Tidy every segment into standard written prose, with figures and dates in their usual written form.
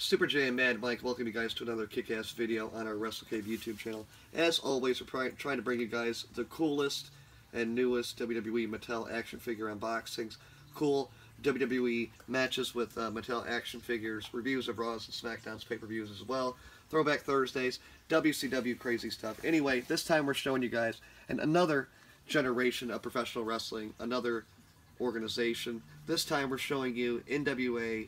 Super J and Mad Mike, welcome you guys to another kick-ass video on our WrestleCave YouTube channel. As always, we're trying to bring you guys the coolest and newest WWE Mattel action figure unboxings, cool WWE matches with Mattel action figures, reviews of Raws and SmackDown's pay-per-views as well, Throwback Thursdays, WCW crazy stuff. Anyway, this time we're showing you guys another generation of professional wrestling, another organization. This time we're showing you NWA/WCW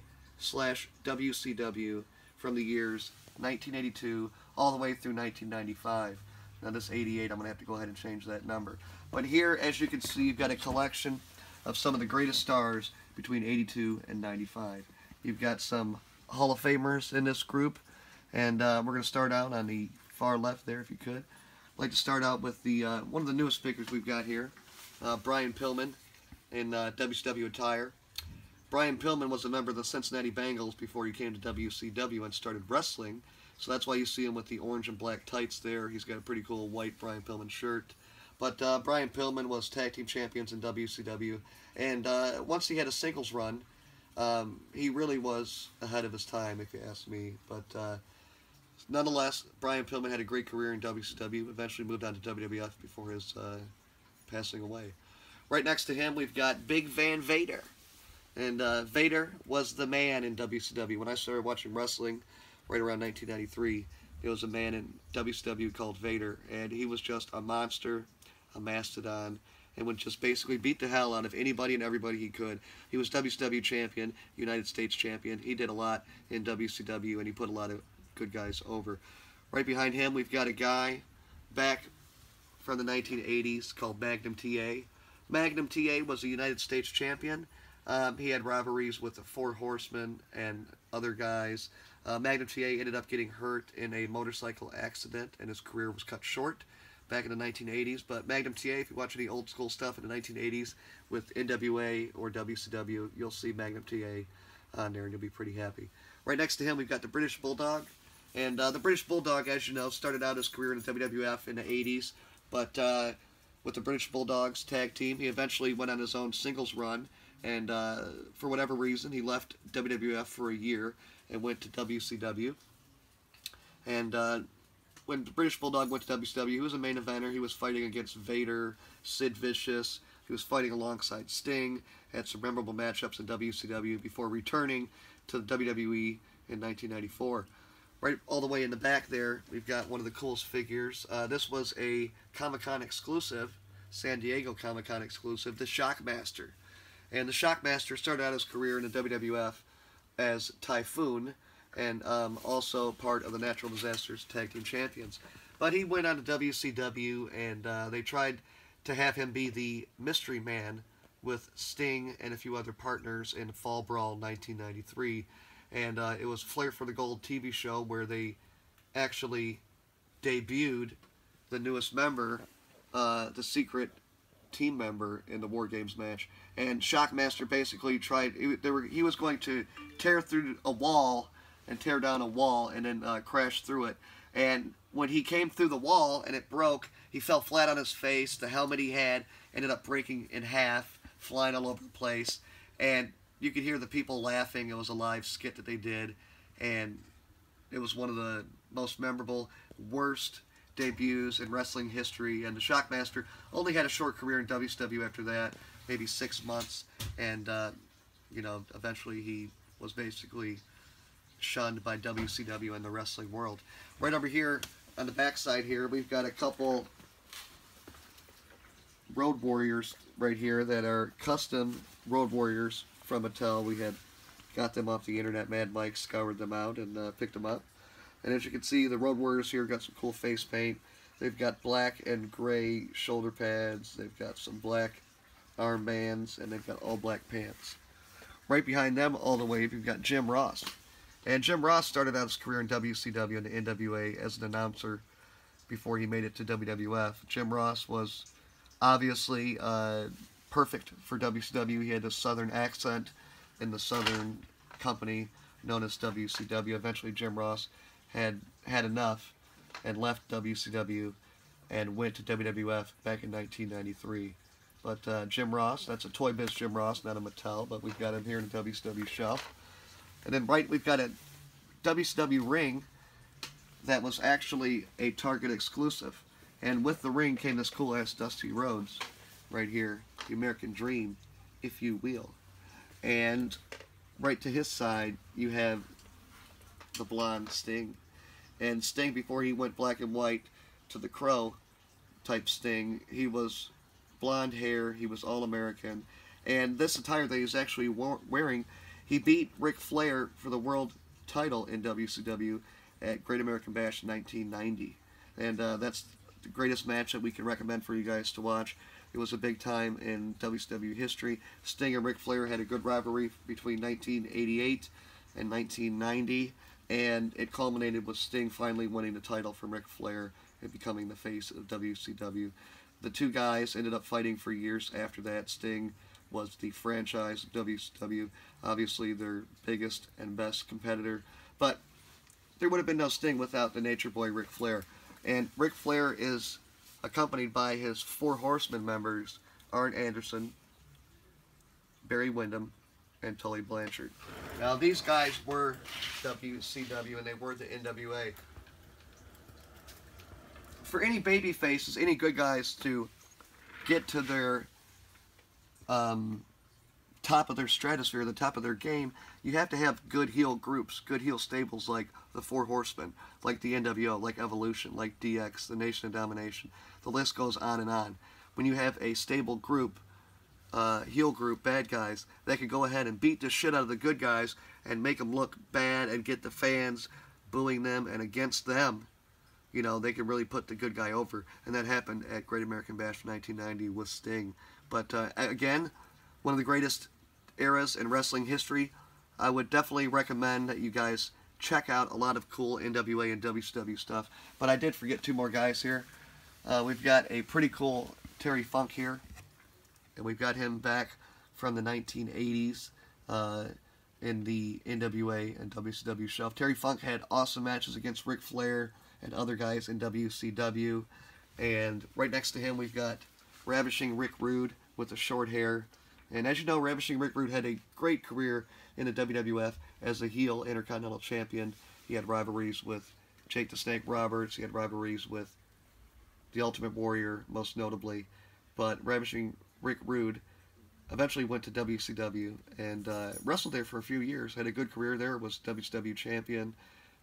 from the years 1982 all the way through 1995. Now this 88, I'm going to have to go ahead and change that number. But here, as you can see, you've got a collection of some of the greatest stars between 82 and 95. You've got some Hall of Famers in this group, and we're going to start out on the far left there, if you could. I'd like to start out with the one of the newest figures we've got here, Brian Pillman in WCW attire. Brian Pillman was a member of the Cincinnati Bengals before he came to WCW and started wrestling, so that's why you see him with the orange and black tights there. He's got a pretty cool white Brian Pillman shirt. But Brian Pillman was tag team champions in WCW, and once he had a singles run, he really was ahead of his time, if you ask me. But nonetheless, Brian Pillman had a great career in WCW, eventually moved on to WWF before his passing away. Right next to him, we've got Big Van Vader. And Vader was the man in WCW. When I started watching wrestling, right around 1993, there was a man in WCW called Vader, and he was just a monster, a mastodon, and would just basically beat the hell out of anybody and everybody he could. He was WCW champion, United States champion. He did a lot in WCW, and he put a lot of good guys over. Right behind him, we've got a guy back from the 1980s called Magnum Ta. Magnum Ta was a United States champion. He had rivalries with the Four Horsemen and other guys. Magnum Ta ended up getting hurt in a motorcycle accident, and his career was cut short back in the 1980s. But Magnum Ta, if you watch any old school stuff in the 1980s with NWA or WCW, you'll see Magnum Ta on there, and you'll be pretty happy. Right next to him, we've got the British Bulldog. And the British Bulldog, as you know, started out his career in the WWF in the 80s, but with the British Bulldogs tag team, he eventually went on his own singles run. And for whatever reason, he left WWF for a year and went to WCW. And when the British Bulldog went to WCW, he was a main eventer. He was fighting against Vader, Sid Vicious. He was fighting alongside Sting. Had some memorable matchups in WCW before returning to the WWE in 1994. Right all the way in the back there, we've got one of the coolest figures. This was a Comic-Con exclusive, San Diego Comic-Con exclusive, the Shockmaster. And the Shockmaster started out his career in the WWF as Typhoon, and also part of the Natural Disasters Tag Team Champions. But he went on to WCW, and they tried to have him be the Mystery Man with Sting and a few other partners in Fall Brawl 1993. And it was Flair for the Gold TV show where they actually debuted the newest member, the secret team member in the War Games match. And Shockmaster basically tried, he was going to tear through a wall and tear down a wall and then crash through it. And when he came through the wall and it broke, he fell flat on his face. The helmet he had ended up breaking in half, flying all over the place. And you could hear the people laughing. It was a live skit that they did. And it was one of the most memorable, worst debuts in wrestling history. And the Shockmaster only had a short career in WCW after that, maybe 6 months, and you know, eventually he was basically shunned by WCW and the wrestling world. Right over here on the back side here, we've got a couple Road Warriors right here that are custom Road Warriors from Mattel. We had got them off the internet. Mad Mike scoured them out and picked them up. And as you can see, the Road Warriors here got some cool face paint. They've got black and gray shoulder pads. They've got some black armbands, and they've got all black pants. Right behind them, all the way, we've got Jim Ross. And Jim Ross started out his career in WCW and the NWA as an announcer before he made it to WWF. Jim Ross was obviously perfect for WCW. He had a southern accent in the southern company known as WCW. Eventually, Jim Ross had enough and left WCW and went to WWF back in 1993. But Jim Ross, that's a Toy Biz Jim Ross, not a Mattel, but we've got him here in the WCW shelf. And then right, we've got a WCW ring that was actually a Target exclusive. And with the ring came this cool-ass Dusty Rhodes right here, the American Dream, if you will. And right to his side, you have the blonde Sting. And Sting, before he went black and white to the Crow type Sting, he was blonde hair, he was all-American. And this attire that he's actually wearing, he beat Ric Flair for the world title in WCW at Great American Bash in 1990. And that's the greatest match that we can recommend for you guys to watch. It was a big time in WCW history. Sting and Ric Flair had a good rivalry between 1988 and 1990, and it culminated with Sting finally winning the title from Ric Flair and becoming the face of WCW. The two guys ended up fighting for years after that. Sting was the franchise of WCW, obviously their biggest and best competitor, but there would have been no Sting without the Nature Boy Ric Flair. And Ric Flair is accompanied by his Four Horsemen members, Arn Anderson, Barry Windham, and Tully Blanchard. Now, these guys were WCW, and they were the NWA. For any baby faces, any good guys to get to their top of their stratosphere, the top of their game, you have to have good heel groups, good heel stables like the Four Horsemen, like the NWO, like Evolution, like DX, the Nation of Domination. The list goes on and on. When you have a stable group, heel group, bad guys, that can go ahead and beat the shit out of the good guys and make them look bad and get the fans booing them, and against them, you know, they can really put the good guy over. And that happened at Great American Bash 1990 with Sting. But again, one of the greatest eras in wrestling history. I would definitely recommend that you guys check out a lot of cool NWA and WCW stuff. But I did forget two more guys here. We've got a pretty cool Terry Funk here. And we've got him back from the 1980s in the NWA and WCW shelf. Terry Funk had awesome matches against Ric Flair and other guys in WCW. And right next to him we've got Ravishing Rick Rude with the short hair. And as you know, Ravishing Rick Rude had a great career in the WWF as a heel Intercontinental Champion. He had rivalries with Jake the Snake Roberts. He had rivalries with the Ultimate Warrior, most notably. But Ravishing Rick Rude eventually went to WCW and wrestled there for a few years. Had a good career there, was WCW Champion.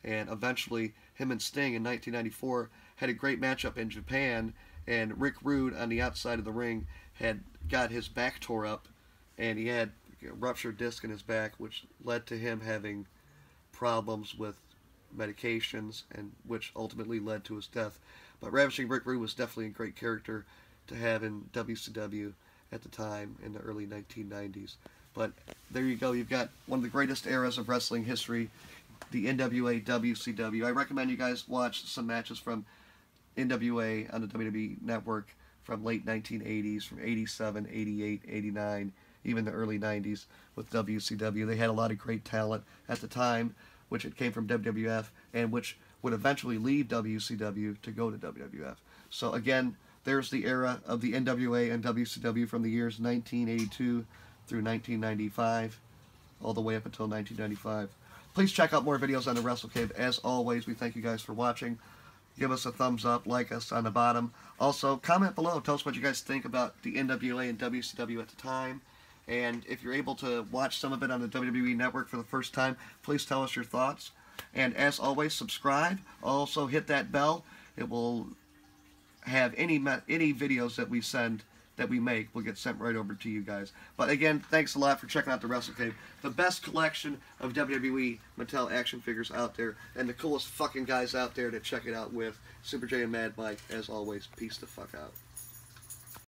And eventually, him and Sting in 1994 had a great matchup in Japan. And Rick Rude, on the outside of the ring, had got his back tore up. And he had a ruptured disc in his back, which led to him having problems with medications, and which ultimately led to his death. But Ravishing Rick Rude was definitely a great character to have in WCW at the time in the early 1990s. But there you go. You've got one of the greatest eras of wrestling history, the NWA WCW. I recommend you guys watch some matches from NWA on the WWE Network from late 1980s, from 87, 88, 89, even the early 90s with WCW. They had a lot of great talent at the time, which it came from WWF, and which would eventually leave WCW to go to WWF. So again, there's the era of the NWA and WCW from the years 1982 through 1995, all the way up until 1995. Please check out more videos on the Wrestle Cave. As always, we thank you guys for watching. Give us a thumbs up, like us on the bottom. Also, comment below. Tell us what you guys think about the NWA and WCW at the time. And if you're able to watch some of it on the WWE Network for the first time, please tell us your thoughts. And as always, subscribe. Also, hit that bell. It will have any videos that we send, that we make, will get sent right over to you guys. But again, thanks a lot for checking out the Wrestle Cave. The best collection of WWE Mattel action figures out there, and the coolest fucking guys out there to check it out with. Super J and Mad Mike, as always, peace the fuck out.